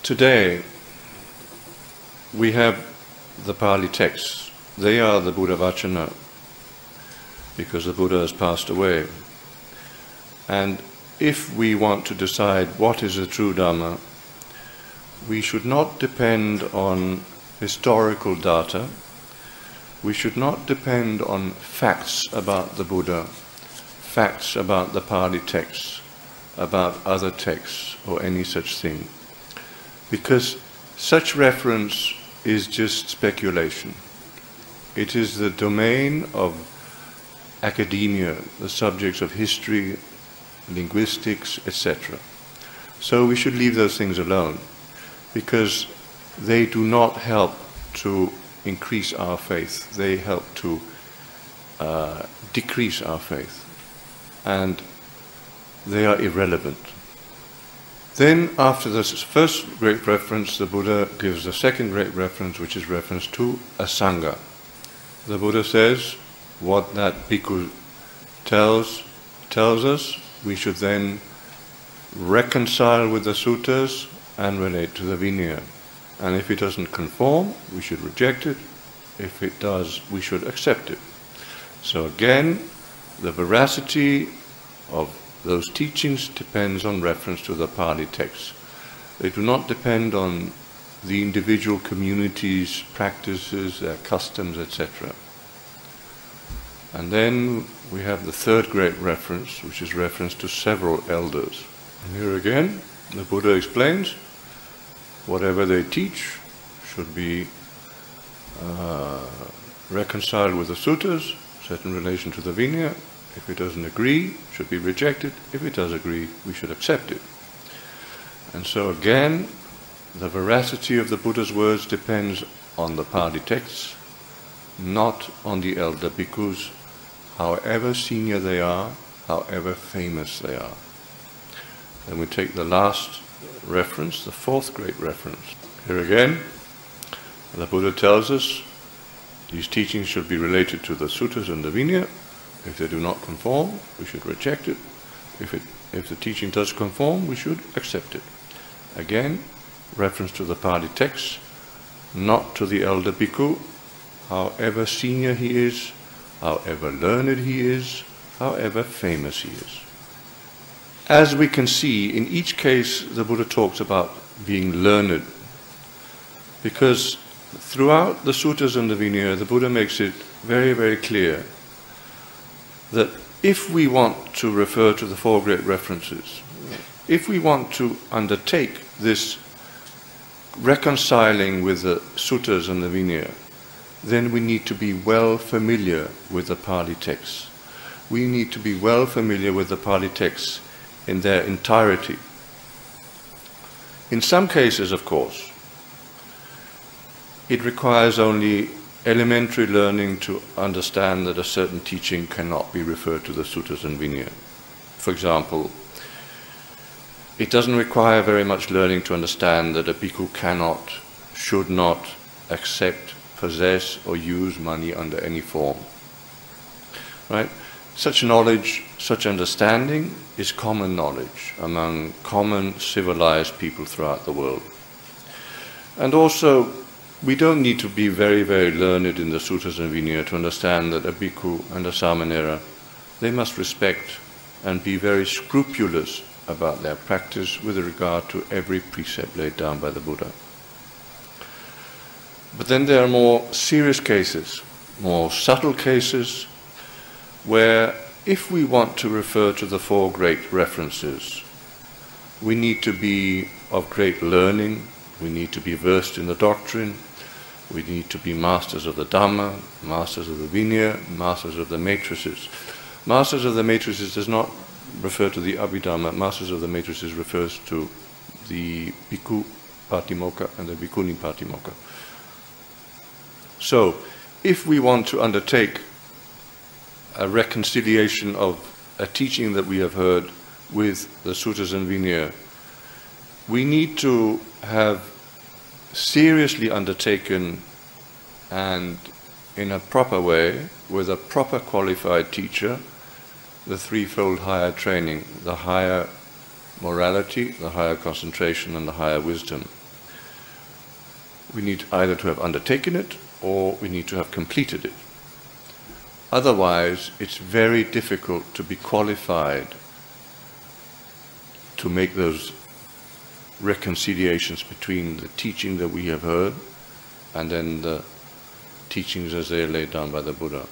Today, we have the Pali texts. They are the Buddha Vachana, because the Buddha has passed away. And if we want to decide what is the true Dhamma, we should not depend on historical data. We should not depend on facts about the Buddha, facts about the Pali texts, about other texts, or any such thing. Because such reference is just speculation. It is the domain of academia, the subjects of history, linguistics, etc. So we should leave those things alone, because they do not help to increase our faith. They help to decrease our faith, and they are irrelevant. Then, after this first great reference, the Buddha gives the second great reference, which is reference to a Sangha. The Buddha says what that bhikkhu tells us, we should then reconcile with the suttas and relate to the Vinaya. And if it doesn't conform, we should reject it. If it does, we should accept it. So again, the veracity of those teachings depends on reference to the Pali texts. They do not depend on the individual communities' practices, their customs, etc. And then we have the third great reference, which is reference to several elders. And here again, the Buddha explains, whatever they teach should be reconciled with the suttas, set in relation to the Vinaya. If it doesn't agree, it should be rejected. If it does agree, we should accept it. And so again, the veracity of the Buddha's words depends on the Pali texts, not on the elder bhikkhus, however senior they are, however famous they are. Then we take the last reference, the fourth great reference. Here again, the Buddha tells us these teachings should be related to the suttas and the Vinaya. If they do not conform, we should reject it. If the teaching does conform, we should accept it. Again, reference to the Pali text, not to the elder bhikkhu, however senior he is, however learned he is, however famous he is. As we can see, in each case the Buddha talks about being learned, because throughout the suttas and the Vinaya, the Buddha makes it very, very clear that if we want to refer to the four great references, if we want to undertake this reconciling with the suttas and the Vinaya, then we need to be well familiar with the Pali texts. We need to be well familiar with the Pali texts in their entirety. In some cases, of course, it requires only elementary learning to understand that a certain teaching cannot be referred to the suttas and Vinaya. For example, it doesn't require very much learning to understand that a bhikkhu cannot, should not accept, possess or use money under any form. Right? Such knowledge, such understanding is common knowledge among common civilized people throughout the world. And also, we don't need to be very, very learned in the suttas and Vinaya to understand that a bhikkhu and a samanera, they must respect and be very scrupulous about their practice with regard to every precept laid down by the Buddha. But then there are more serious cases, more subtle cases, where if we want to refer to the four great references, we need to be of great learning, we need to be versed in the doctrine, we need to be masters of the Dhamma, masters of the Vinaya, masters of the matrices. Masters of the matrices does not refer to the Abhidhamma. Masters of the matrices refers to the Bhikkhu Patimokkha and the Bhikkhuni Patimokkha. So, if we want to undertake a reconciliation of a teaching that we have heard with the suttas and Vinaya, we need to have seriously undertaken and in a proper way, with a proper qualified teacher, the threefold higher training, the higher morality, the higher concentration and the higher wisdom. we need either to have undertaken it or we need to have completed it. Otherwise, it's very difficult to be qualified to make those reconciliations between the teaching that we have heard and then the teachings as they are laid down by the Buddha.